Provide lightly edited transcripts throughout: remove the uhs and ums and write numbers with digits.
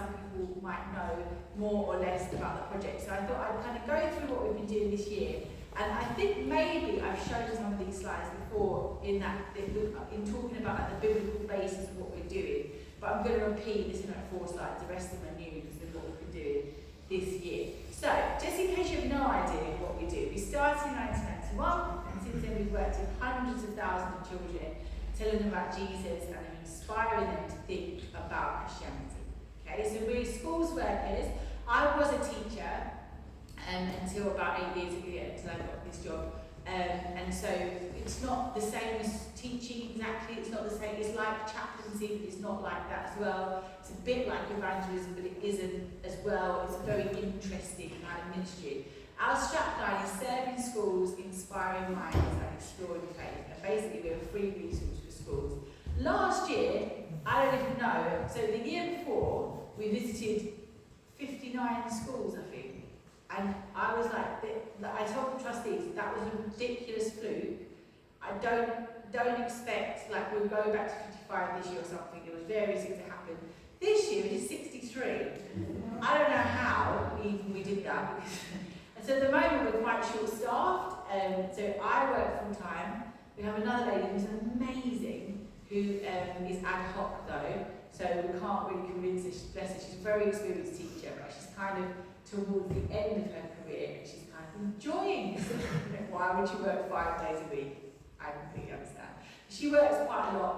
some people might know more or less about the project. So I thought I'd kind of go through what we've been doing this year. And I think maybe I've shown some of these slides before in talking about like, the biblical basis of what we're doing. But I'm going to repeat this in like 4 slides. The rest of them are new because of what we've been doing this year. So, just in case you have no idea what we do, we started in 1991, and since then we've worked with hundreds of thousands of children, telling them about Jesus and inspiring them to think about Christianity. Okay, so we're schools workers. I was a teacher until about 8 years ago, until I got this job. And so it's not the same as teaching exactly, it's not the same, it's like chaplaincy, but it's not like that as well. It's a bit like evangelism, but it isn't as well. It's a very interesting kind of ministry. Our strapline is serving schools, inspiring minds and exploring faith. And basically we're a free resource for schools. Last year, I don't even know, so the year before, we visited 59 schools, I think. And I was like, I told the trustees, that was a ridiculous fluke. I don't expect, like we'll go back to 55 this year or something. There was various things that happened. This year we did 63. I don't know how we did that. And so at the moment we're quite short-staffed. So I work full-time. We have another lady who's amazing, who is ad hoc though. So we can't really convince her, bless her, she's a very experienced teacher, but she's kind of towards the end of her career, and she's kind of enjoying this. Why would you work 5 days a week? I completely understand. She works quite a lot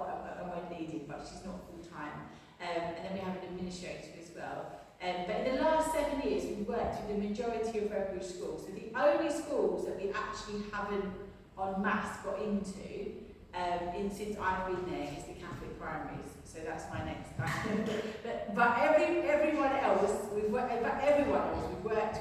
when needed, but she's not full-time. And then we have an administrator as well. But in the last 7 years, we've worked with the majority of Redbridge schools. So the only schools that we actually haven't en masse got into since I've been there is the Catholic primaries. So that's my next time. but everyone else we've worked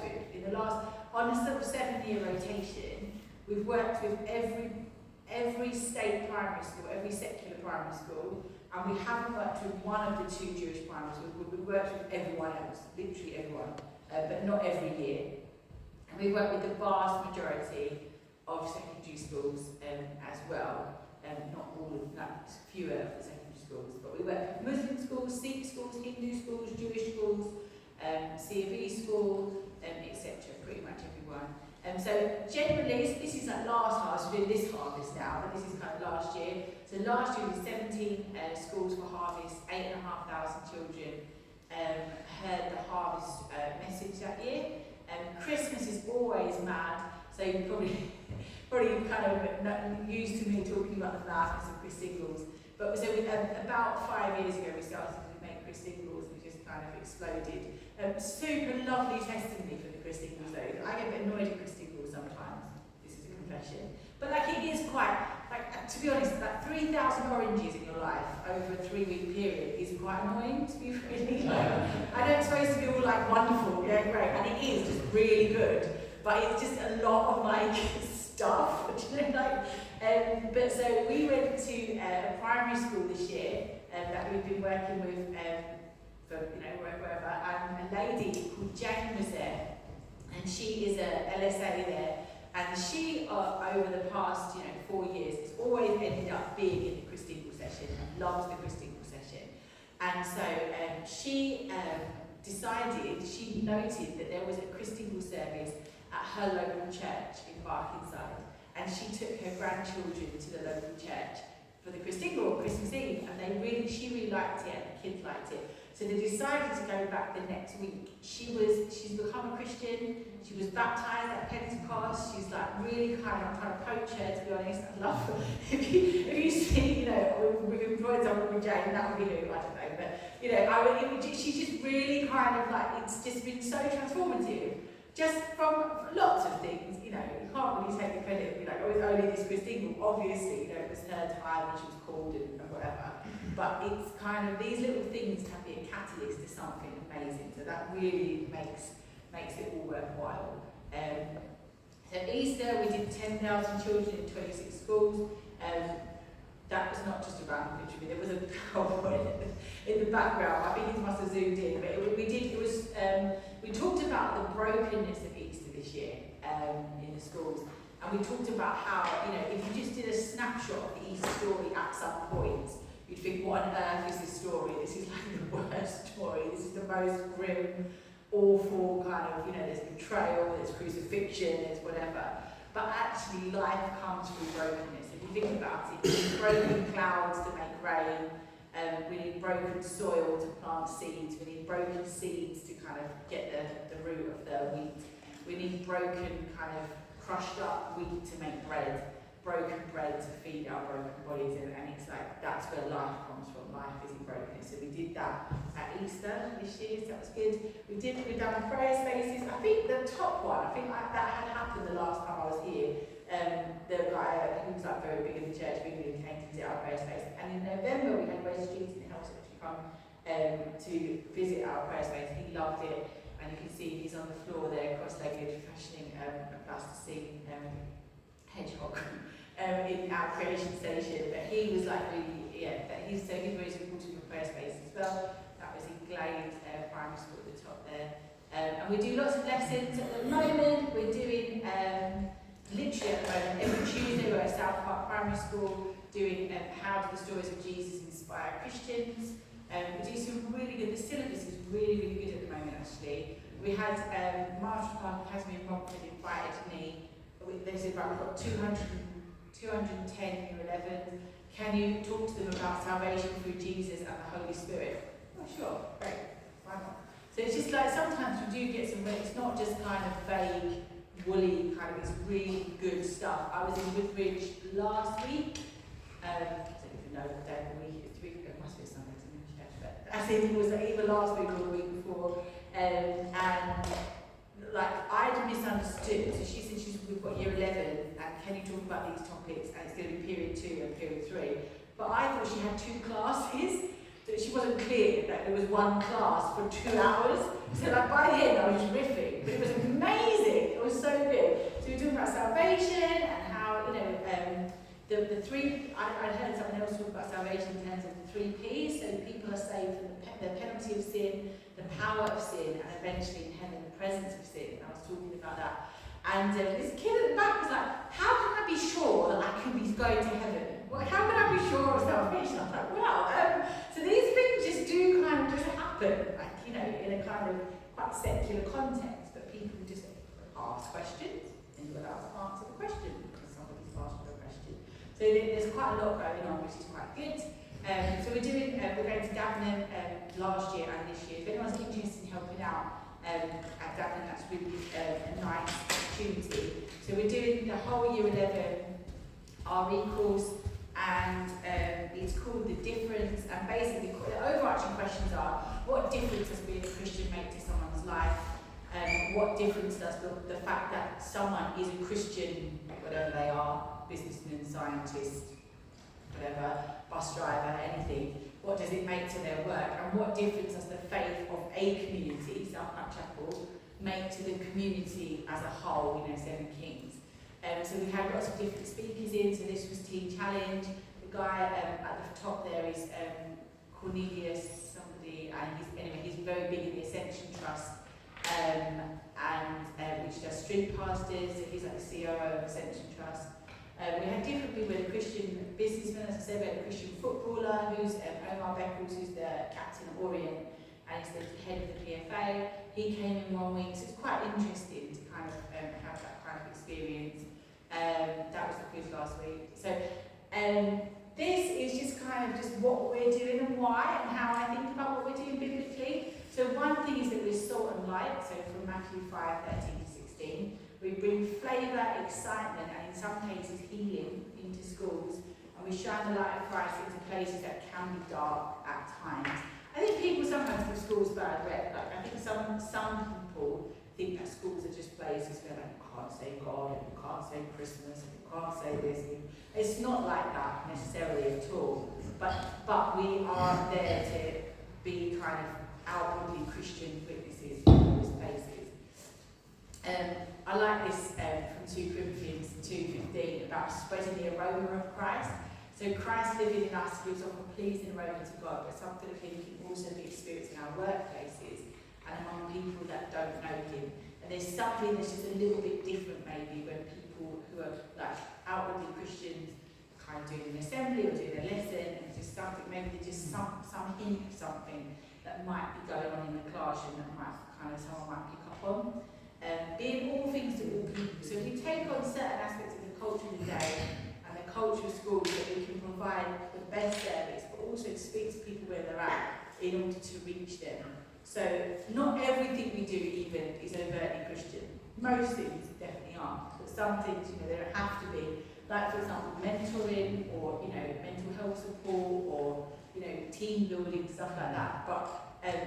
with in the last, on a sort of 7-year rotation, we've worked with every state primary school, every secular primary school, and we haven't worked with one of the 2 Jewish primary schools. We've worked with everyone else, literally everyone, but not every year. And we work with the vast majority of secondary schools as well, not all of that, fewer of the secondary schools, but we work with Muslim schools, Sikh schools, Hindu schools, Jewish schools, CEP school, etc. Pretty much everyone. So generally, this is like last harvest, we're doing this harvest now, but this is kind of last year. So last year we did 17 schools for harvest, 8,500 children heard the harvest message that year. Christmas is always mad, so you probably kind of used to me talking about the madness of Chris Singles. But so about 5 years ago we started to make Chris Singles, and it just kind of exploded. Super lovely testimony for the Chris Singles though. I get a bit annoyed at Chris Singles sometimes. This is a confession. But like it is quite, like to be honest, like 3,000 oranges in your life over a 3-week period is quite annoying to be really like. I know it's supposed to be all like wonderful, yeah, great, and it is just really good. But it's just a lot of like stuff, you know, like. But so we went to a primary school this year that we've been working with for wherever, and a lady called Jane was there, and she is a LSA there, and she over the past 4 years has always ended up being in the Christingle session and loves the Christingle session, and so she noted that there was a Christingle service at her local church in Barkingside, and she took her grandchildren to the local church for the Christingle on Christmas Eve, and she really liked it, and the kids liked it. So they decided to go back the next week. She's become a Christian. She was baptized at Pentecost. She's like really kind of, I'm trying to poach her, to be honest. I'd love if you see, we've employed someone called Jane, that would be who, I don't know. But she's just really kind of like, it's just been so transformative. Just from lots of things, you can't really take the credit and be like, oh, it's only this Christingle. Obviously, it was her time when she was called and whatever. But it's kind of, these little things can be a catalyst to something amazing. So that really makes it all worthwhile. So Easter, we did 10,000 children in 26 schools. That was not just a random picture of me. There was a PowerPoint in the background. I think it must have zoomed in, but we talked about the brokenness of Easter this year in the schools, and we talked about how, if you just did a snapshot of the Easter story at some point, you'd think, what on earth is this story? This is like the story. This is the most grim, awful kind of, there's betrayal, there's crucifixion, there's whatever. But actually life comes through brokenness. If you think about it, we need broken clouds to make rain, we need broken soil to plant seeds, we need broken seeds to kind of get the root of the wheat. We need broken kind of crushed up wheat to make bread, broken bread to feed our broken bodies, and it's like that's where life comes from. Life is in brokenness. So we did that at Easter this year, so that was good. We've done prayer spaces. I think the top one, that had happened the last time I was here. The guy who was like very big in the church, came to visit our prayer space. And in November we had Wes Street in Helps actually come to visit our prayer space. He loved it, and you can see he's on the floor there, cross-legged, fashioning a plasticine hedgehog in our creation station. But he was like really, he's very supportive of prayer space as well. That was in Glade Primary School at the top there. And we do lots of lessons at the moment. We're doing literally at the moment, every Tuesday we're at South Park Primary School doing how do the stories of Jesus inspire Christians. We do some really good, the syllabus is really, really good at the moment actually. We had Marshall Park Academy in Romford invited me. They said, right, we've got 210 year 11. Can you talk to them about salvation through Jesus and the Holy Spirit? Oh sure, great, why not? So it's just like sometimes we do get some, it's not just kind of vague, woolly kind of, it's really good stuff. I was in Woodbridge last week. I don't even know what day of the week, it's 3 weeks ago, it must be Sunday, it's in the church, but I think it was either last week or the week before. And like I'd misunderstood. So she said we've got year 11 and can you talk about these topics, and it's going to be period 2 and period 3. But I thought she had 2 classes. So she wasn't clear that there was one class for 2 hours. So like by the end I was just riffing, but it was amazing. It was so good. So we were talking about salvation and how the three. I heard someone else talk about salvation in terms of the 3 P's. So people are saved from the penalty of sin, the power of sin, and eventually in heaven the presence of sin. And I was talking about that. And this kid at the back was like, how can I be sure that I can be going to heaven? Well, how can I be sure of salvation? I was like, well, so these things just do kind of just happen, like, in a kind of quite secular context, but people just ask questions and you're allowed to answer the question because somebody's asked you a question. So there's quite a lot going on, which is quite good. So we're going to Dagenham last year and this year. If anyone's interested in helping out at Dagenham, that's really a nice opportunity. So we're doing the whole year 11 RE course, and it's called The Difference, and basically the overarching questions are, what difference does being a Christian make to someone's life? What difference does the fact that someone is a Christian, whatever they are, businessman, scientist, whatever, bus driver, anything, what does it make to their work? And what difference does the faith of a community, South Park Chapel, make to the community as a whole, 7 Kings? So we had lots of different speakers in, so this was Teen Challenge. The guy at the top there is Cornelius, somebody, and he's very big in the Ascension Trust, which does street pastors, so he's like the CEO of Ascension Trust. We had different people, a Christian businessman, as I said, we had a Christian footballer who's Omar Beckles, who's the captain of Orient, and he's the head of the PFA. He came in 1 week, so it's quite interesting to kind of have that kind of experience. That was the quiz last week. So this is just kind of just what we're doing and why and how I think about what we're doing biblically. So one thing is that we're salt and light, so from Matthew 5:13 to 16. We bring flavour, excitement, and in some cases healing into schools, and we shine the light of Christ into places that can be dark at times. I think people sometimes give schools bad rep. Like I think some people think that schools are just places where like, you can't say God, and you can't say Christmas, and you can't say this. It's not like that necessarily at all. But we are there to be kind of outwardly Christian witnesses in those places. I like this from 2 Corinthians 2:15 about spreading the aroma of Christ. So Christ living in us gives off a pleasing aroma to God, but something of Him can also be experienced in our workplaces and among people that don't know Him. And there's something that's just a little bit different maybe when people who are like outwardly Christians kind of doing an assembly or doing a lesson, and it's just something, maybe there's just some hint of something that might be going on in the classroom that might kind of someone might pick up on. Being all things to all people. So if we take on certain aspects of the culture of the day and the culture of schools, that we can provide the best service, but also to speak to people where they're at in order to reach them. So not everything we do even is overtly Christian. Most things definitely aren't, but some things, there have to be, like for example, mentoring or mental health support or team building, stuff like that. But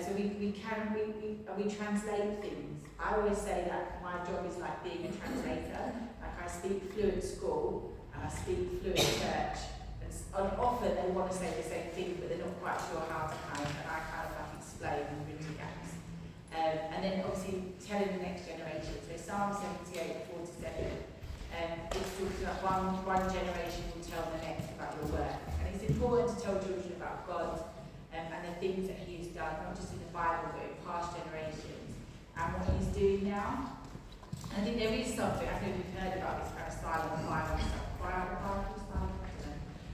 so we translate things. I always say that my job is like being a translator. Like I speak fluent school and I speak fluent church. And often they want to say the same thing, but they're not quite sure how to and I kind of like explain and bridge the gaps. And then obviously telling the next generation. So Psalm 78:4-7. It talks about one generation will tell the next about your work. And it's important to tell children about God and the things that He has done, not just in the Bible, but in past generations, and what He's doing now. And I think there is something, I don't know if you've heard about this kind of silent Bible stuff.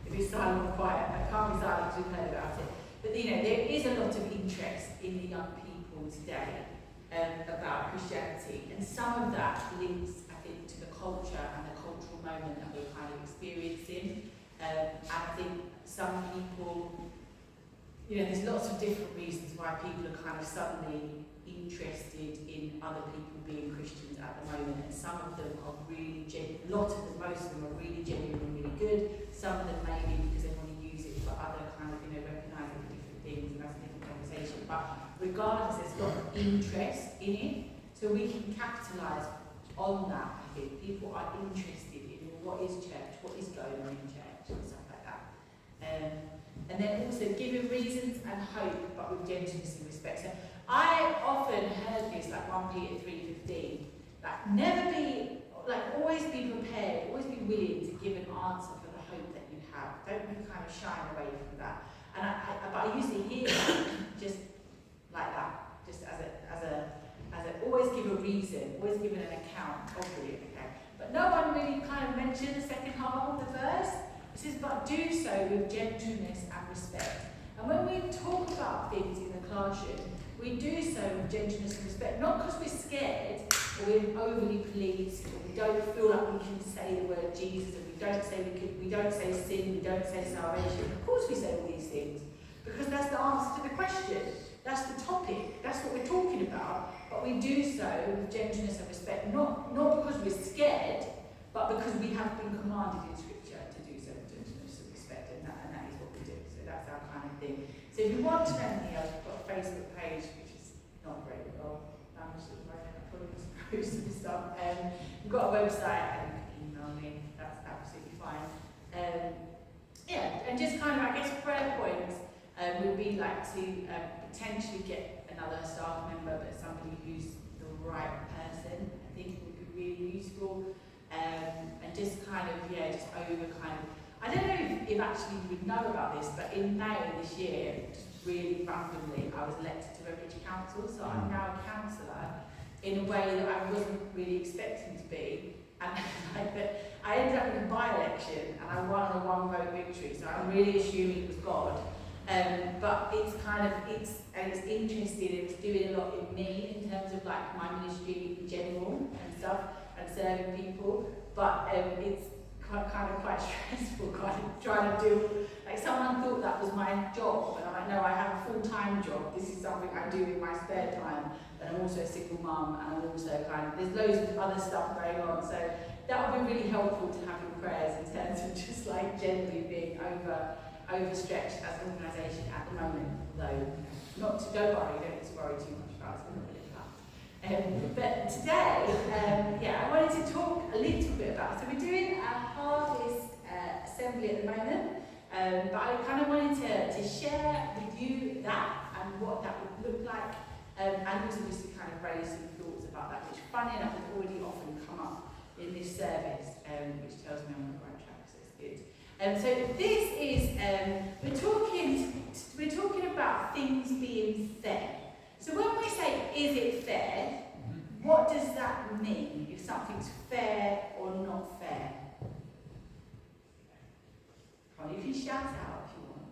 If it's silent or quiet, I can't be silent because we've heard about it. But there is a lot of interest in the young people today about Christianity, and some of that links, I think, to the culture and the cultural moment that we're kind of experiencing. And I think some people, there's lots of different reasons why people are kind of suddenly interested in other people being Christians at the moment, and some of them are really most of them are really genuine and really good. Some of them maybe because they want to use it for other kind of, recognising different things, and that's a different conversation. But regardless, there's a lot of interest in it, so we can capitalise on that. I think people are interested in what is church, what is going on in church, and stuff like that. And then also giving reasons and hope, but with gentleness and respect. So I often heard this, like 1 Peter 3:15, always be prepared, always be willing to give an answer for the hope that you have. Don't be kind of shying away from that. But I usually hear that just like that, just as a always give a reason, always give an account of it. Okay. But no one really kind of mentioned the second half of the verse. It says, but do so with gentleness and respect. And when we talk about things in the classroom, we do so with gentleness and respect, not because we're scared or we're overly pleased, or we don't feel like we can say the word Jesus, and we don't say sin, we don't say salvation. Of course we say all these things, because that's the answer to the question. That's the topic. That's what we're talking about. But we do so with gentleness and respect, not because we're scared, but because we have been commanded in Scripture to do so with gentleness and respect, and that is what we do. So that's our kind of thing. So if you want to know anything else, we've got a Facebook page, which is not very well managed at the moment. I probably just post some stuff. We've got a website, and you can email me. That's absolutely fine. And just kind of, I guess, prayer points would be like to potentially get another staff member, but somebody who's the right person. I think it would be really useful. And just kind of, just over kind of, I don't know if actually you would know about this, but in May this year, just really randomly, I was elected to Redbridge Council, so I'm now a councillor in a way that I wasn't really expecting to be. And I ended up in a by-election and I won a one-vote victory, so I'm really assuming it was God. But it's interesting, it's doing a lot in me in terms of like my ministry in general and stuff, and serving people, but it's kind of quite stressful, kind of trying to do, like someone thought that was my job, and I'm like, no, I have a full-time job, this is something I do in my spare time, but I'm also a single mum, and I'm also there's loads of other stuff going on, so that would be really helpful to have in prayers in terms of just like generally being overstretched as an organisation at the moment, although don't worry, you don't need to worry too much about it, it's not really that. But today, I wanted to talk a little bit about, so we're doing a harvest assembly at the moment, but I kind of wanted to share with you that and what that would look like, and also just to kind of raise some thoughts about that, which funny enough has already often come up in this service, which tells me I'm on the right track, so it's good. So this is, we're talking about things being fair. So when we say, is it fair, what does that mean, if something's fair or not fair? Well, you can shout out if you want.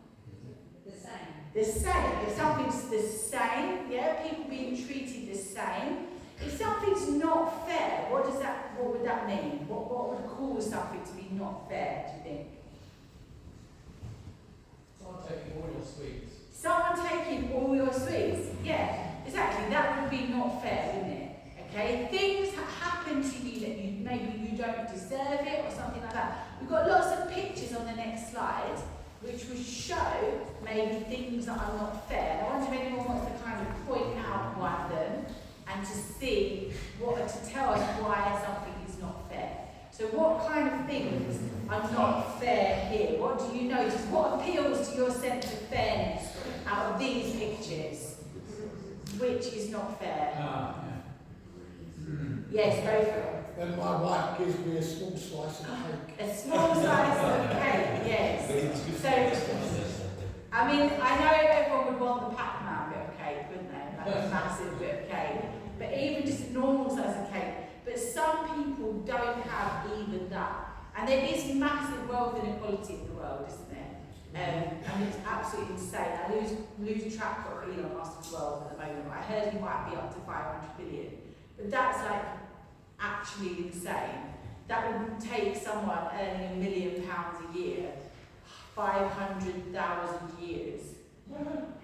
The same. The same. If something's the same, yeah, people being treated the same. If something's not fair, what would that mean? What would cause something to be not fair, do you think? Someone taking all your sweets. Someone taking all your sweets. Yeah, exactly. That would be not fair, wouldn't it? Okay, things happen to you that maybe you don't deserve it or something like that. We've got lots of pictures on the next slide which will show maybe things that are not fair. I wonder if anyone wants to kind of point out one of them and to see to tell us why something is not fair. So what kind of things are not fair here? What do you notice? What appeals to your sense of fairness out of these pictures? Which is not fair? Yes, go for it. Then my wife gives me a small slice of cake. A small slice of cake, yes. So, I mean, I know everyone would want the Pac-Man bit of cake, wouldn't they? Like a massive bit of cake. But even just a normal size of cake. But some people don't have even that. And there is massive wealth inequality in the world, isn't there? And it's absolutely insane. I lose track of Elon Musk's world at the moment. I heard he might be up to 500 billion. But that's like actually insane. That would take someone earning £1 million a year, 500,000 years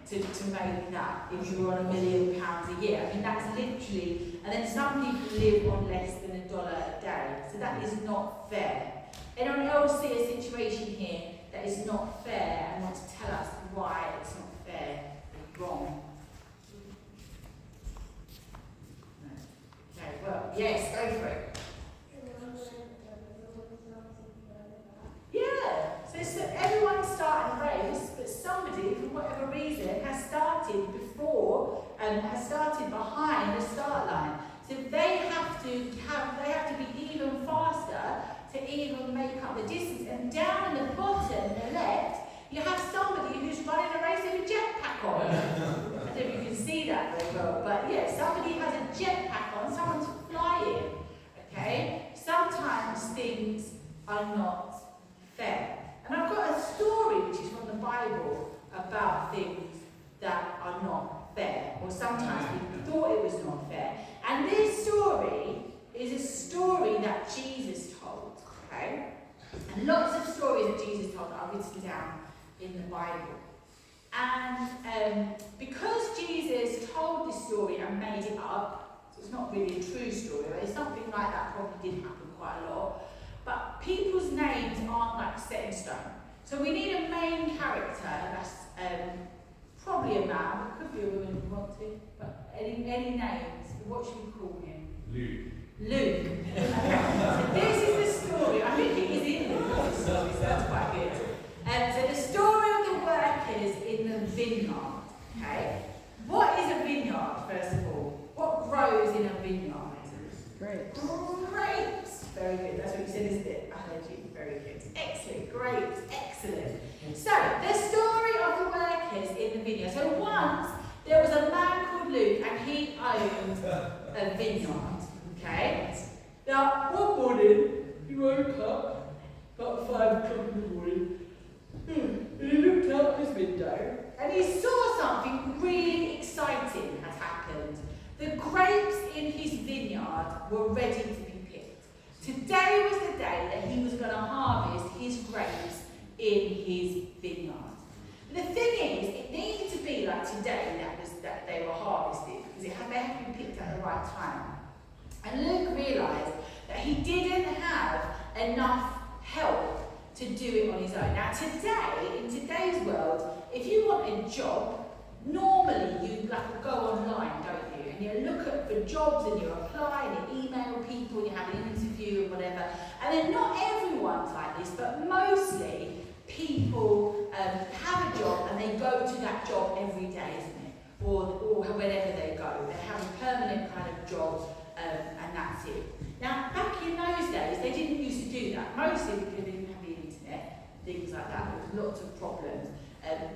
to make that if you were on £1 million a year. I mean, that's literally, and then some people live on less than $1 a day. So that is not fair. Anyone else see a situation here that is not fair and want to tell us why it's not fair or wrong? Okay, well, yes, go for it. Yeah, so everyone's starting a race, but somebody, for whatever reason, has started before and has started behind the start line. So they have to be even faster to even make up the distance. And down in the bottom, the left, you have somebody who's running a race with a jetpack on. I don't know if you can see that very well, but yeah, somebody has a jetpack on, someone's flying. Okay? Sometimes things are not fair. And I've got a story which is from the Bible about things that are not fair, or sometimes people thought it was not fair. And this story is a story that Jesus told, okay? And lots of stories that Jesus told are written down in the Bible. And because Jesus told this story and made it up, so it's not really a true story, but something like that probably did happen quite a lot. But people's names aren't like set in stone. So we need a main character that's probably a man, it could be a woman if you want to, but any names, what should we call him? Luke. So this is the story. I think it is in Luke, this story, so that's quite good. So the story of the workers in the vineyard. Okay? What is a vineyard, first of all? What grows in a vineyard? Grapes. Grapes. Very good. That's what you said, isn't it? I heard you. Very good. Excellent. Grapes. Excellent. So, the story of the workers in the vineyard. So once there was a man called Luke and he owned a vineyard. Okay? Now, one morning, he woke up about 5 o'clock in the morning and he looked out his window and he saw something really exciting had happened. The grapes in his vineyard were ready to be picked. Today was the day that he was going to harvest his grapes in his vineyard. The thing is, it needed to be like today that they were harvested, because they had to be picked at the right time. And Luke realised that he didn't have enough help to do it on his own. Now today, in today's world, if you want a job, normally you go online, don't you? And you look for jobs and you apply and you email people and you have an interview and whatever. And then not everyone's like this, but mostly people have a job and they go to that job every day, isn't it? Or wherever they go. They have a permanent kind of job and that's it. Now, back in those days, they didn't used to do that. Mostly because they didn't have the internet, things like that. There was lots of problems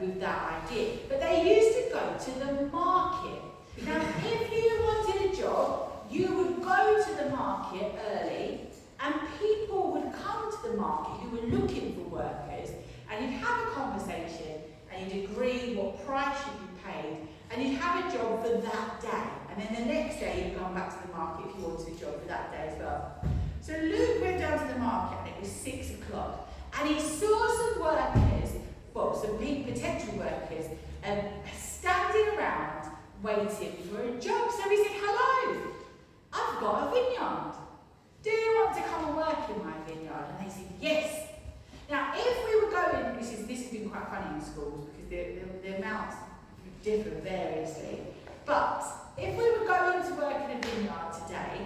with that idea. But they used to go to the market. Now, if you wanted a job, you would go to the market early and people would come to the market who were looking for workers and you'd have a conversation and you'd agree what price you'd be paid, and you'd have a job for that day. And then the next day you'd go back to the market if you wanted a job for that day as well. So Luke went down to the market and it was 6 o'clock, and he saw some workers, well, some potential workers, standing around waiting for a job. So he said, hello, I've got a vineyard. Do you want to come and work in my vineyard? And they said, yes. Now, if we were going, this has been quite funny in schools because the amounts differ variously, but if we were going to work in a vineyard today,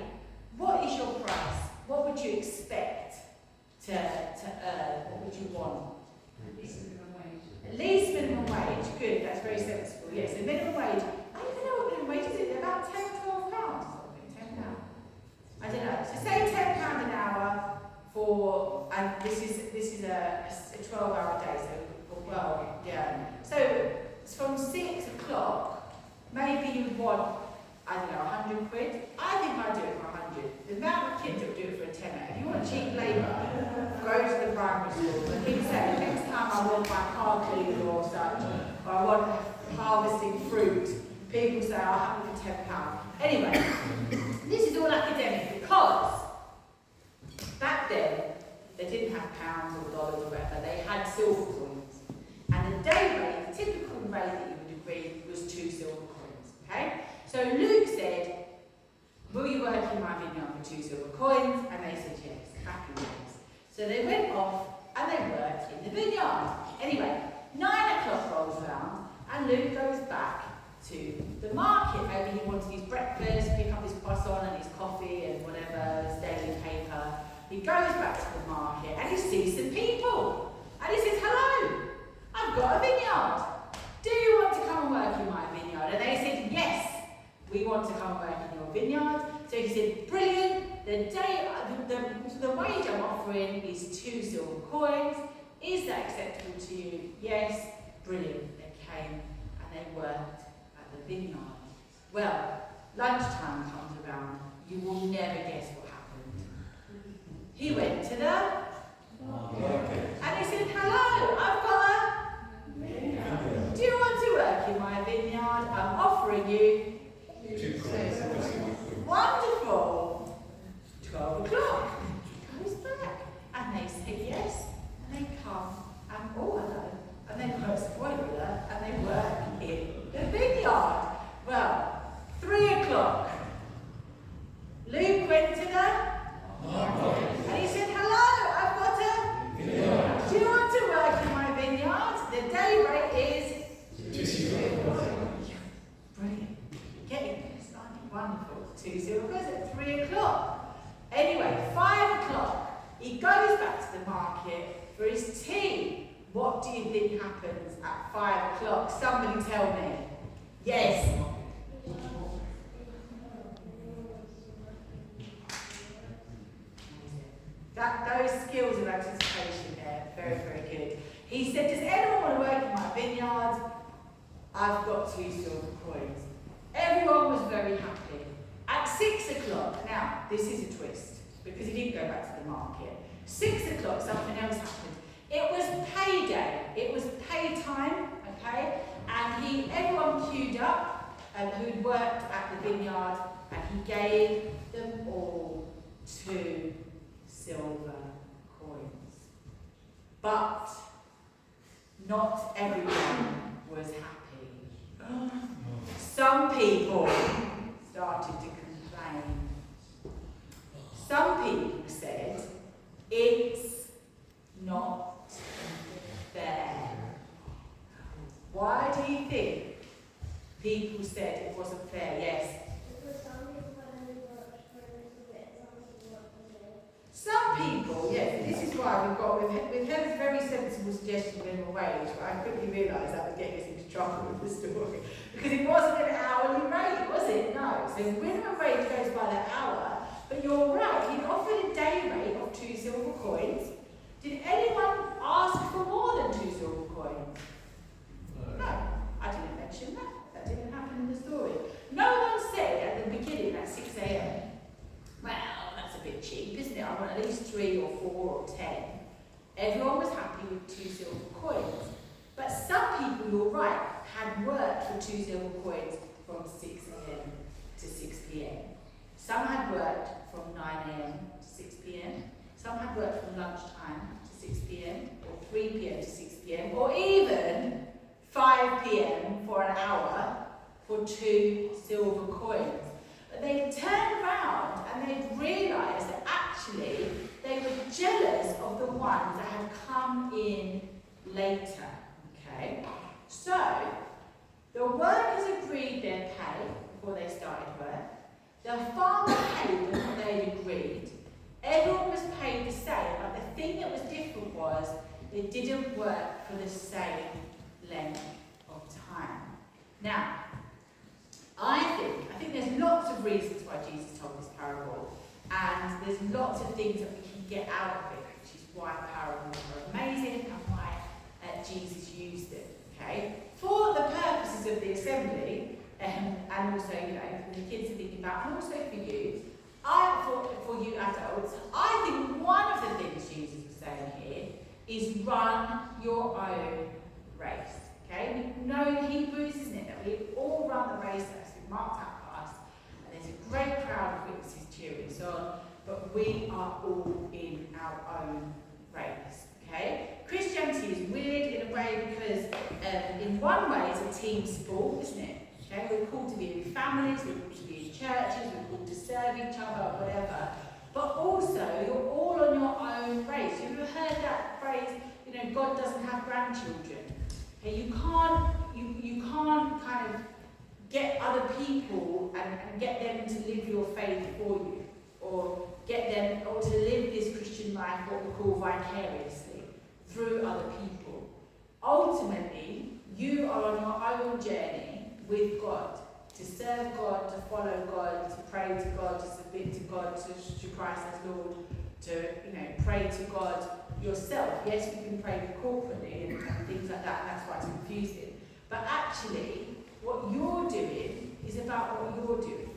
what is your price? What would you expect to earn? What would you want? At least minimum wage. Good, that's very sensible. Yes, the minimum wage. I don't even know what minimum wage is. It about £10, £12. £10. I don't know. So say £10 an hour for, and this is a 12-hour day. So well, yeah. So from 6 o'clock, maybe you want, I don't know, 100 quid. I think I'd do it for 100. The amount of kids that would do it for a tenner. If you want cheap labour, go to the primary school and keep saying, next time I want my car cleaned or such, or I want harvesting fruit, people say, I'll have it for £10. Anyway, this is all academic because back then they didn't have pounds or dollars or whatever, they had silver coins. And the day rate, the typical rate that you would agree was 2 silver coins. Okay? So Luke said, will you work in my vineyard for 2 silver coins? And they said yes, happy days. So they went off and they worked in the vineyard. Anyway, 9 o'clock rolls around and Luke goes back to the market. Maybe he wanted his breakfast, pick up his croissant and his coffee and whatever, his daily paper. He goes back to the market and he sees some people. And he says, hello, I've got a vineyard. Do you want to come and work in my vineyard? And they said, yes, we want to come and work in your vineyard. So he said, brilliant, the wage I'm offering is 2 silver coins. Is that acceptable to you? Yes, brilliant. They came and they worked at the vineyard. Well, lunchtime comes around. You will never guess what happened. He went to the and he said, hello, I've got a vineyard. Do you want to work in my vineyard? I'm offering you 2 wonderful. 12 o'clock. He goes back. And they say yes. And they come and oh hello. And they work spoiler and they work in the vineyard. Well, 3 o'clock. Luke went to the and he said, hello, I've got a vineyard. Do you want to work in my vineyard? The day rate is 2 Brilliant. Getting this, aren't you? Wonderful. 2 silvers at 3 o'clock. Anyway, 5 o'clock, he goes back to the market for his tea. What do you think happens at 5 o'clock? Somebody tell me. Yes. Those skills of anticipation there, very, very good. He said, does anyone want to work in my vineyard? I've got 2 silver coins. Everyone was very happy. At 6 o'clock, now this is a twist, because he didn't go back to the market. 6 o'clock, something else happened. It was payday. It was pay time, okay? And everyone queued up who'd worked at the vineyard, and he gave them all 2 silver coins. But not everyone was happy. Some people started to complain. Some people said, it's not fair. Why do you think people said it wasn't fair? Yes. Some people, yes, this is why we've had a very sensible suggestion of minimum wage, but I quickly realised that would get us into trouble with the story. Because it wasn't an hourly rate, was it? No. So minimum wage goes by the hour, but you're right, he offered a day rate of 2 silver coins. Did anyone ask for more than 2 silver coins? No, I didn't mention that. That didn't happen in the story. No one said at the beginning at 6 a.m, well, that's a bit cheap, isn't it? I want at least 3 or 4 or 10. Everyone was happy with 2 silver coins. But some people, had worked for 2 silver coins from 6 a.m. to 6 p.m. Some had worked from 9 a.m. to 6 p.m. Some had worked from lunchtime to 6 p.m. or 3 p.m. to 6 p.m. or even 5 p.m. for an hour for 2 silver coins. But they turned around and they realised that actually they were jealous of the ones that had come in later. Okay? So, the workers agreed their pay before they started work. The farmer paid them what they had agreed. Everyone was paid the same, but the thing that was different was they didn't work for the same length of time. Now, I think there's lots of reasons why Jesus told this parable, and there's lots of things that we can get out of it, which is why parables are amazing and why Jesus used them. Okay, for the purposes of the assembly, and also, you know, for the kids to think about, and also for you, for you adults, I think one of the things Jesus was saying here is run your own race. Okay, we know in Hebrews, isn't it, that we all run the race that's been marked out for us, and there's a great crowd of witnesses cheering us on, but we are all in our own race. Okay, Christianity is weird in a way because, in one way, it's a team sport, isn't it? Okay, we're called to be in families, we're called to be in churches, we're called to serve each other, whatever. But also, you're all on your own race. You've ever heard that phrase, you know, God doesn't have grandchildren. Okay, you can't kind of get other people and get them to live your faith for you, or get them, or to live this Christian life, what we call vicariously, through other people. Ultimately, you are on your own journey with God, to serve God, to follow God, to pray to God, to submit to God, to Christ as Lord, to, you know, pray to God yourself. Yes, we can pray corporately and things like that, and that's why it's confusing. But actually, what you're doing is about what you're doing.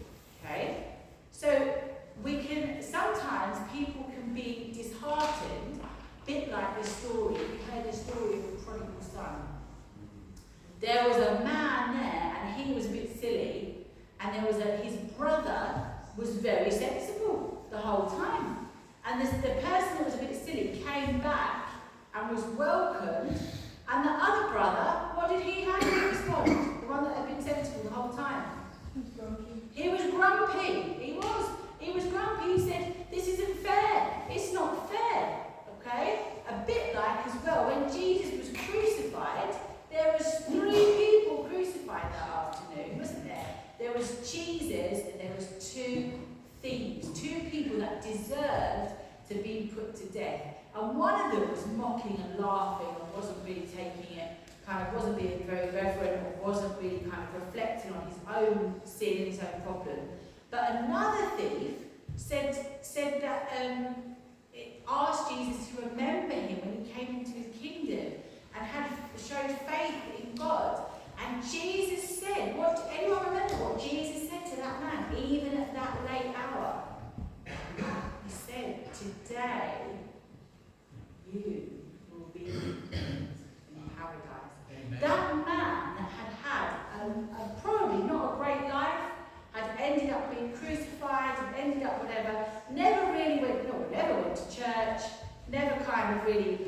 Okay? So we can, sometimes people can be disheartened, a bit like the story. We heard the story of the prodigal son. There was a man there, and he was a bit silly, and there was his brother was very sensible the whole time. And the person that was a bit silly came back and was welcomed, and the other brother, what did he have to respond? The one that had been sensible the whole time. He was grumpy. He was grumpy. He said, this isn't fair. It's not fair. Okay? A bit like as well, when Jesus was crucified, there was 3 people crucified that afternoon, wasn't there? There was Jesus and there was 2 thieves, 2 people that deserved to be put to death. And one of them was mocking and laughing and wasn't really taking it, kind of wasn't being very reverent, or wasn't really kind of reflecting on his own sin, his own problem. But another thief said that it asked Jesus to remember him when he came into his kingdom, and had showed faith in God. And Jesus said, anyone remember what Jesus said to that man, even at that late hour? He said, today you will be in paradise. Amen. That man that had a probably not a great life, had ended up being crucified, and ended up whatever, never went to church, never kind of really,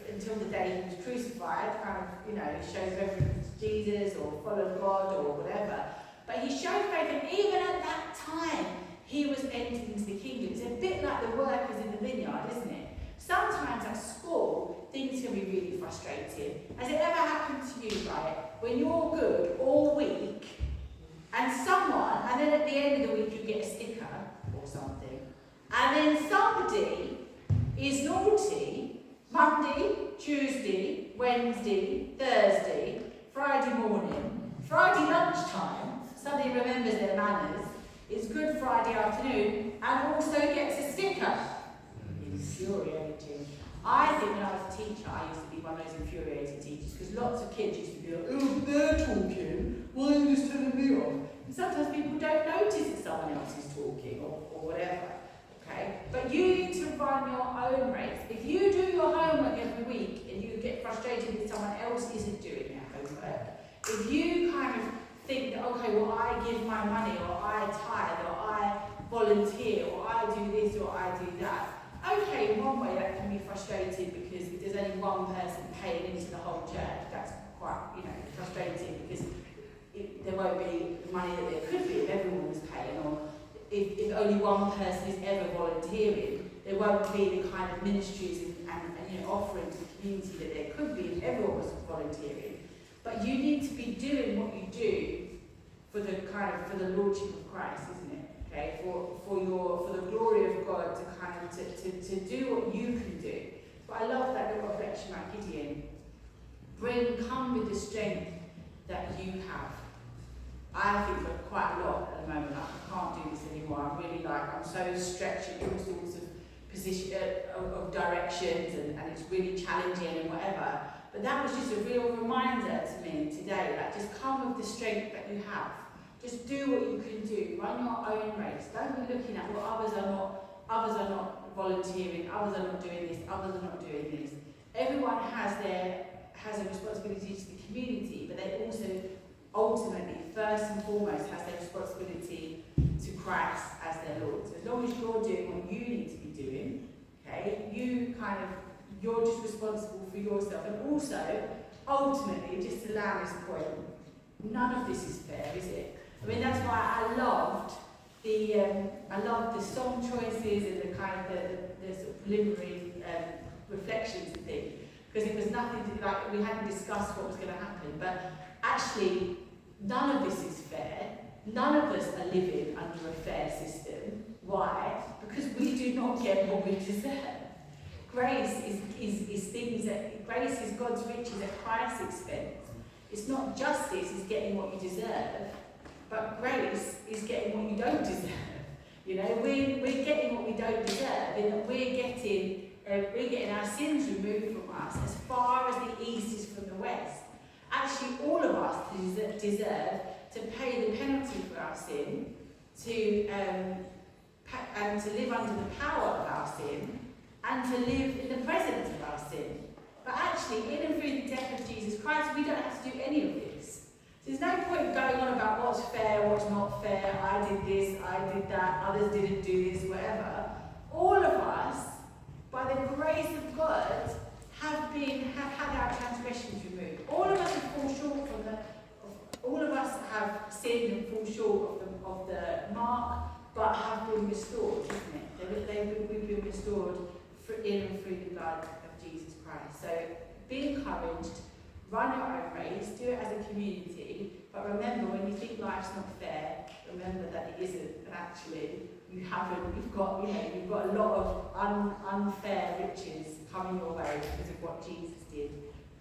until the day he was crucified, kind of, you know, showed reverence to Jesus or followed God or whatever. But he showed faith, and even at that time, he was entered into the kingdom. It's a bit like the workers in the vineyard, isn't it? Sometimes at school, things can be really frustrating. Has it ever happened to you, right, when you're good all week, and then at the end of the week you get a sticker or something, and then somebody is naughty Monday, Tuesday, Wednesday, Thursday, Friday morning, Friday lunchtime, somebody remembers their manners, it's Good Friday afternoon, and also gets a sticker. Infuriating. I think when I was a teacher, I used to be one of those infuriating teachers, because lots of kids used to be like, oh, they're talking, why are you just turning me off? And sometimes people don't notice that someone else is talking, or whatever. Okay? But you need to run your own race. If you do your homework every week and you get frustrated that someone else isn't doing their homework, If you kind of think that, okay, well, I give my money, or I tithe, or I volunteer, or I do this, or I do that, okay, in one way that can be frustrating because if there's only one person paying into the whole church, that's quite, frustrating because there won't be the money that there could be if everyone was paying, or if only one person is ever volunteering, there won't be the kind of ministries and offering to the community that there could be if everyone was volunteering. But you need to be doing what you do for the lordship of Christ, isn't it? Okay, for the glory of God to do what you can do. But I love that little reflection about Gideon. Come with the strength that you have. I think we're quite a lot at the moment. I can't do this anymore. I'm so stretched in all sorts of of directions, and it's really challenging and whatever. But that was just a real reminder to me today, just come with the strength that you have. Just do what you can do. Run your own race. Don't be looking at what others are not volunteering, others are not doing this, others are not doing this. Everyone has a responsibility to the community, but they also ultimately, first and foremost, has their responsibility to Christ as their Lord. So as long as you're doing what you need to be doing, okay, you're just responsible for yourself. And also, ultimately, just to land this point, none of this is fair, is it? I mean, that's why I loved the song choices and the kind of the sort of preliminary reflections and things, because it was nothing to, we hadn't discussed what was going to happen, but actually none of this is fair. None of us are living under a fair system. Why? Because we do not get what we deserve. Grace grace is God's riches at Christ's expense. It's not justice is getting what you deserve, but grace is getting what you don't deserve. We're getting what we don't deserve, in that we're getting our sins removed from us as far as the east is from the west. Actually, all of us deserve to pay the penalty for our sin, and to live under the power of our sin, and to live in the presence of our sin. But actually, in and through the death of Jesus Christ, we don't have to do any of this. So there's no point going on about what's fair, what's not fair, I did this, I did that, others didn't do this, whatever. All of us, by the grace of God, have had our transgressions removed. All of us have fallen short all of us have sinned and fall short of the mark, but have been restored, isn't it? We've been restored in and through the blood of Jesus Christ. So be encouraged, run your own race, do it as a community, but remember, when you think life's not fair, remember that it isn't, and actually you've got a lot of unfair riches coming your way because of what Jesus did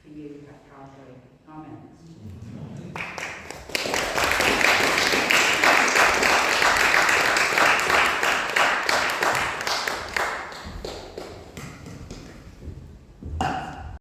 for you at Calvary. Amen.